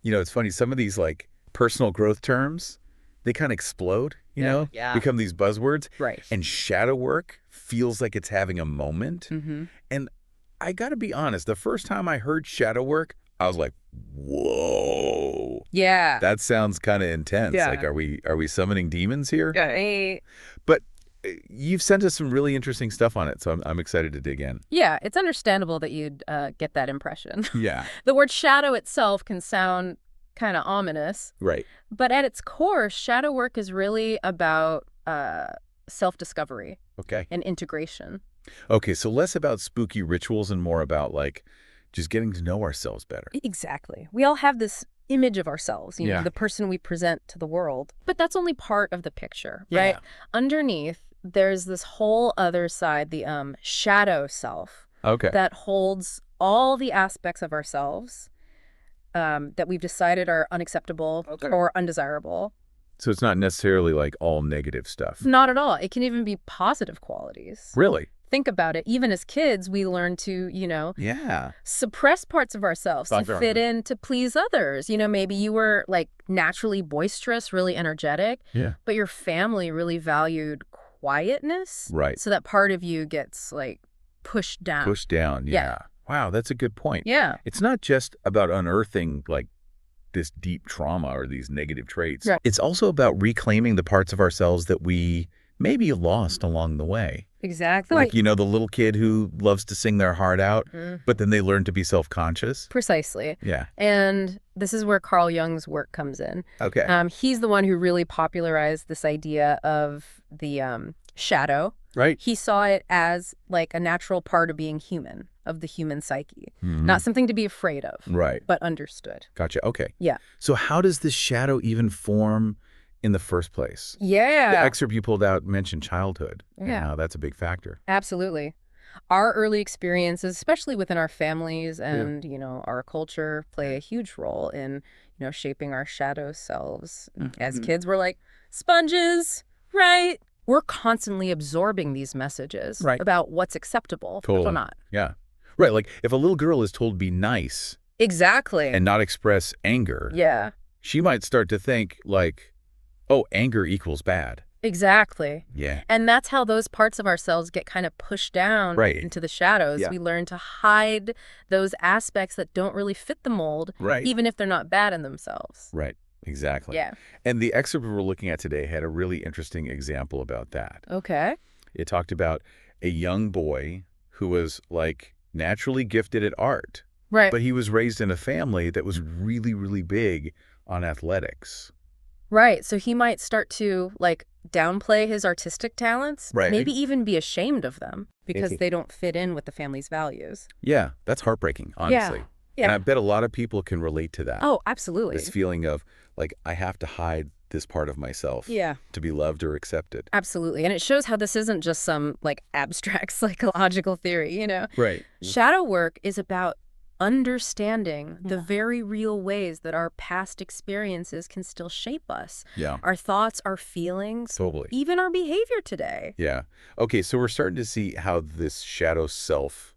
You know, it's funny. Some of these like personal growth terms, they kind of explode, Yeah. become these buzzwords. Right. And shadow work feels like it's having a moment. Mm-hmm. And I got to be honest, the first time I heard shadow work, I was like, whoa, Yeah. that sounds kind of intense. Like, Yeah. are we summoning demons here? Yeah. But you've sent us some really interesting stuff on it, so I'm excited to dig in. Yeah, it's understandable that you'd get that impression. Yeah. The word shadow itself can sound kind of ominous, Right. but at its core, shadow work is really about self-discovery Okay. and integration. Okay, so less about spooky rituals and more about like just getting to know ourselves better. Exactly. We all have this image of ourselves, Yeah. the person we present to the world. But that's only part of the picture, Yeah. right? Underneath, there's this whole other side, the shadow self, Okay. that holds all the aspects of ourselves that we've decided are unacceptable or undesirable. So it's not necessarily like all negative stuff. Not at all. It can even be positive qualities. Really? Think about it. Even as kids, we learn to, Yeah. suppress parts of ourselves to Thought fit in, to please others. Maybe you were like naturally boisterous, really energetic, Yeah. but your family really valued quietness. Right. So that part of you gets like pushed down. Pushed down. Yeah. Wow, that's a good point. Yeah. It's not just about unearthing like this deep trauma or these negative traits. Right. It's also about reclaiming the parts of ourselves that we maybe lost along the way. Exactly. Like, the little kid who loves to sing their heart out, but then they learn to be self-conscious. Precisely. Yeah. And this is where Carl Jung's work comes in. Okay. He's the one who really popularized this idea of the shadow. Right. He saw it as like a natural part of being human, of the human psyche. Mhm. Not something to be afraid of, Right. but understood. Gotcha. Okay. Yeah. So how does this shadow even form in the first place? Yeah. The excerpt you pulled out mentioned childhood. Yeah. That's a big factor. Absolutely. Our early experiences, especially within our families and, our culture, play a huge role in, shaping our shadow selves. As kids, we're like sponges, right? We're constantly absorbing these messages about what's acceptable or not. Yeah. Right. Like if a little girl is told to be nice Exactly. and not express anger, Yeah. she might start to think like, oh, anger equals bad. Exactly. Yeah. And that's how those parts of ourselves get kind of pushed down into the shadows. Yeah. We learn to hide those aspects that don't really fit the mold, even if they're not bad in themselves. Right. Exactly. Yeah. And the excerpt we're looking at today had a really interesting example about that. Okay. It talked about a young boy who was like naturally gifted at art. Right. But he was raised in a family that was really, really big on athletics. Right. So he might start to like downplay his artistic talents, maybe even be ashamed of them because they don't fit in with the family's values. Yeah, that's heartbreaking, honestly. Yeah. And I bet a lot of people can relate to that. Oh, absolutely. This feeling of like, I have to hide this part of myself to be loved or accepted. Absolutely. And it shows how this isn't just some like abstract psychological theory, Right. Shadow work is about understanding the very real ways that our past experiences can still shape us. Yeah. Our thoughts, our feelings, Totally. even our behavior today. Yeah. Okay, so we're starting to see how this shadow self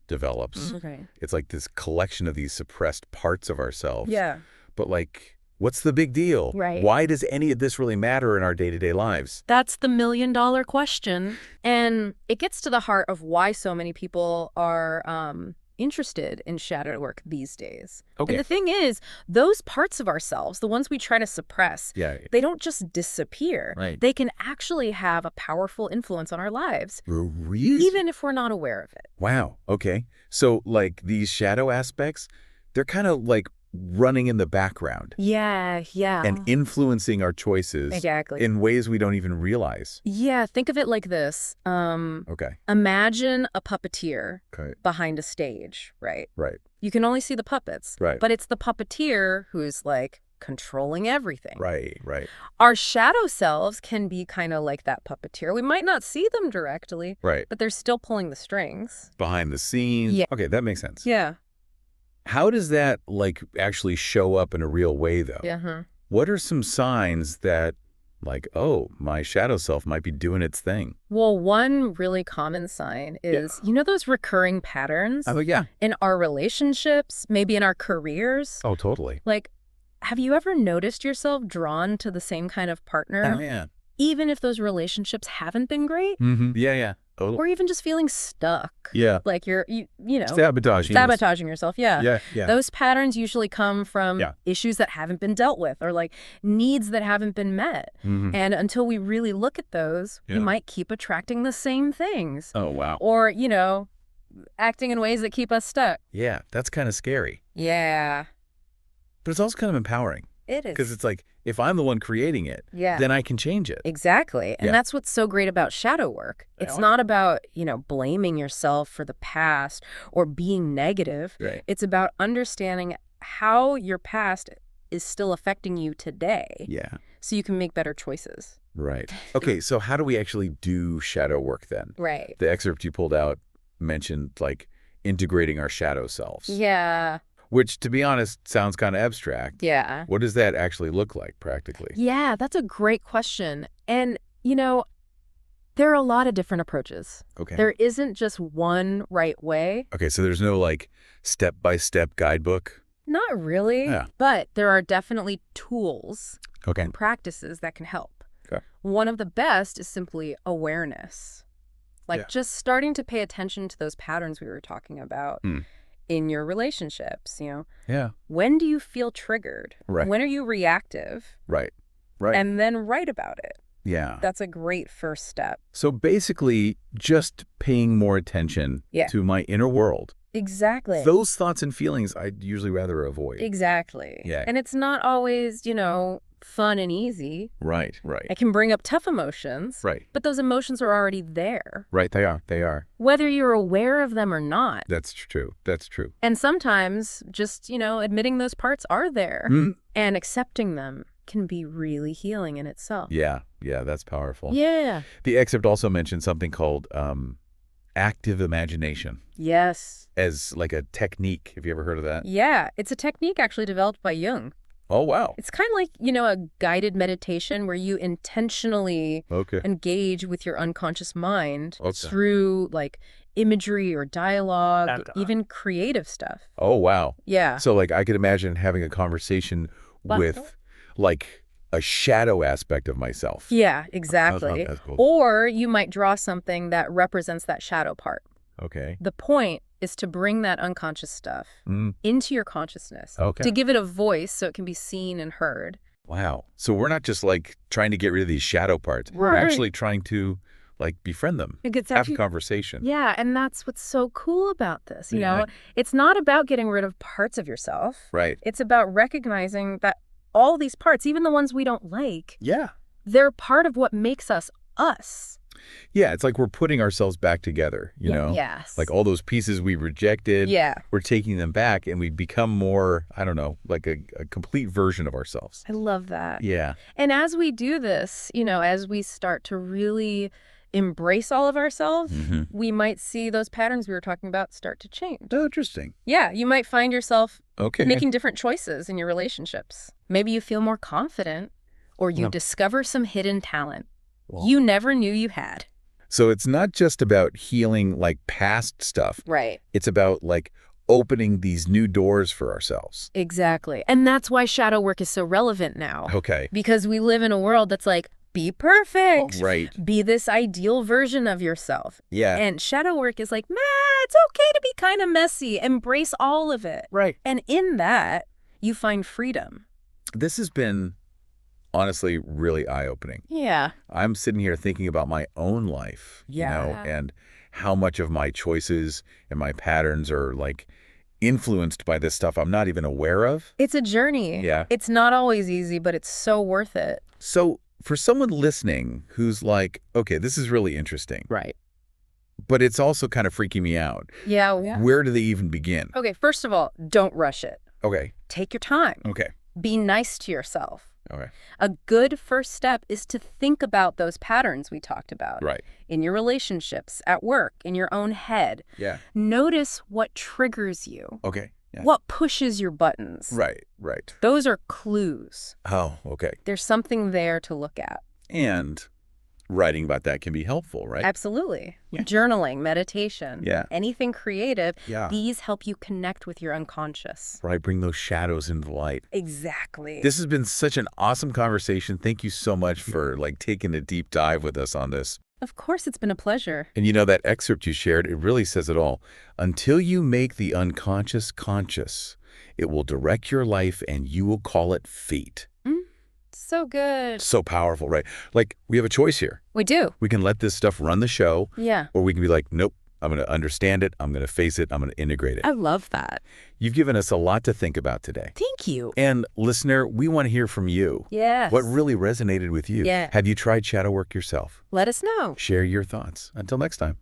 develops. Okay. It's like this collection of these suppressed parts of ourselves. Yeah. But like, what's the big deal? Right. Why does any of this really matter in our day-to-day lives? That's the million-dollar question. And it gets to the heart of why so many people are interested in shadow work these days. Okay. And the thing is, those parts of ourselves, the ones we try to suppress, they don't just disappear. Right. They can actually have a powerful influence on our lives. Really? Even if we're not aware of it. Wow. Okay. So like these shadow aspects, they're kind of like running in the background. Yeah. And influencing our choices in ways we don't even realize. Yeah, think of it like this. Okay. Imagine a puppeteer behind a stage, right? Right. You can only see the puppets. Right. But it's the puppeteer who's like controlling everything. Right. Our shadow selves can be kind of like that puppeteer. We might not see them directly, but they're still pulling the strings. Behind the scenes. Yeah. Okay, that makes sense. Yeah. How does that like actually show up in a real way though? Yeah. What are some signs that like, oh, my shadow self might be doing its thing? Well, one really common sign is, those recurring patterns Oh, yeah. in our relationships, maybe in our careers. Oh, totally. Like have you ever noticed yourself drawn to the same kind of partner, Oh, yeah. even if those relationships haven't been great? Yeah, yeah. Oh, Or even just feeling stuck? yeah. Like you're, Sabotaging. yourself. Yeah. Yeah, yeah. Those patterns usually come from Yeah. issues that haven't been dealt with or like needs that haven't been met. And until we really look at those, we Yeah. might keep attracting the same things. Oh, wow. Or, acting in ways that keep us stuck. Yeah, that's kind of scary. Yeah, But it's also kind of empowering. it is. Because it's like, if I'm the one creating it, Yeah. then I can change it. Exactly. And Yeah. that's what's so great about shadow work. It's Yeah. not about, blaming yourself for the past or being negative. Right. It's about understanding how your past is still affecting you today Yeah. so you can make better choices. Right. Okay, so how do we actually do shadow work then? Right. The excerpt you pulled out mentioned, like, integrating our shadow selves. Yeah. Which, to be honest, sounds kind of abstract. Yeah. What does that actually look like practically? Yeah, that's a great question. And, there are a lot of different approaches. Okay. There isn't just one right way. Okay, so there's no, like, step-by-step guidebook? Not really. Yeah. But there are definitely tools Okay. and practices that can help. Okay. One of the best is simply awareness. Like Yeah. just starting to pay attention to those patterns we were talking about in your relationships, Yeah. When do you feel triggered? Right. When are you reactive? Right. Right. And then write about it. Yeah. That's a great first step. So basically, just paying more attention Yeah. to my inner world. Exactly. Those thoughts and feelings I'd usually rather avoid. Exactly. Yeah. And it's not always, fun and easy. Right, right. It can bring up tough emotions. Right. But those emotions are already there, Right, they are. They are. whether you're aware of them or not. That's true. That's true. And sometimes just, admitting those parts are there and accepting them can be really healing in itself. Yeah, yeah, that's powerful. Yeah. The excerpt also mentioned something called active imagination Yes. as like a technique. Have you ever heard of that? Yeah. It's a technique actually developed by Jung. Oh, wow. It's kind of like, a guided meditation where you intentionally Okay. engage with your unconscious mind Okay. through like imagery or dialogue, And, even creative stuff. Oh, wow. Yeah. So like I could imagine having a conversation But- with like a shadow aspect of myself. Yeah, exactly. That's cool. Or you might draw something that represents that shadow part. Okay. The point is to bring that unconscious stuff into your consciousness, Okay. to give it a voice so it can be seen and heard. Wow. So we're not just like trying to get rid of these shadow parts. We're Right. actually trying to like befriend them, It's have actually, a conversation. yeah, and that's what's so cool about this. Yeah. It's not about getting rid of parts of yourself. Right. It's about recognizing that all these parts, even the ones we don't like, Yeah. they're part of what makes us us. Yeah. It's like we're putting ourselves back together, you know? Yes. Like all those pieces we rejected, Yeah. we're taking them back and we become more, I don't know, like a complete version of ourselves. I love that. Yeah. And as we do this, as we start to really embrace all of ourselves, we might see those patterns we were talking about start to change. Oh, interesting. Yeah, you might find yourself Okay. making different choices in your relationships. Maybe you feel more confident or you No. discover some hidden talent Well- you never knew you had. So it's not just about healing like past stuff. Right. It's about like opening these new doors for ourselves. Exactly. And that's why shadow work is so relevant now. Okay. Because we live in a world that's like, be perfect. Right. Be this ideal version of yourself. Yeah. And shadow work is like, it's okay to be kind of messy. Embrace all of it. Right. And in that, you find freedom. This has been honestly really eye-opening. Yeah. I'm sitting here thinking about my own life, Yeah. and how much of my choices and my patterns are like influenced by this stuff I'm not even aware of. It's a journey. Yeah. It's not always easy, but it's so worth it. So for someone listening who's like, okay, this is really interesting, Right. but it's also kind of freaking me out. Yeah. Where do they even begin? Okay, first of all, don't rush it. Okay. Take your time. Okay. Be nice to yourself. Okay. A good first step is to think about those patterns we talked about. Right. In your relationships, at work, in your own head. Yeah. Notice what triggers you. Okay. Yeah. What pushes your buttons. Right. Right. Those are clues. Oh, okay. There's something there to look at. And writing about that can be helpful, right? Absolutely. Yeah. Journaling, meditation, Yeah. anything creative, Yeah. these help you connect with your unconscious. Right, bring those shadows into the light. Exactly. This has been such an awesome conversation. Thank you so much for taking a deep dive with us on this. Of course, it's been a pleasure. And that excerpt you shared, it really says it all. Until you make the unconscious conscious, it will direct your life and you will call it fate. So good. So powerful, right? We have a choice here. We do. We can let this stuff run the show. Yeah. Or we can be like, nope, I'm going to understand it. I'm going to face it. I'm going to integrate it. I love that. You've given us a lot to think about today. Thank you. And listener, we want to hear from you. Yes. What really resonated with you? Yeah. Have you tried shadow work yourself? Let us know. Share your thoughts. Until next time.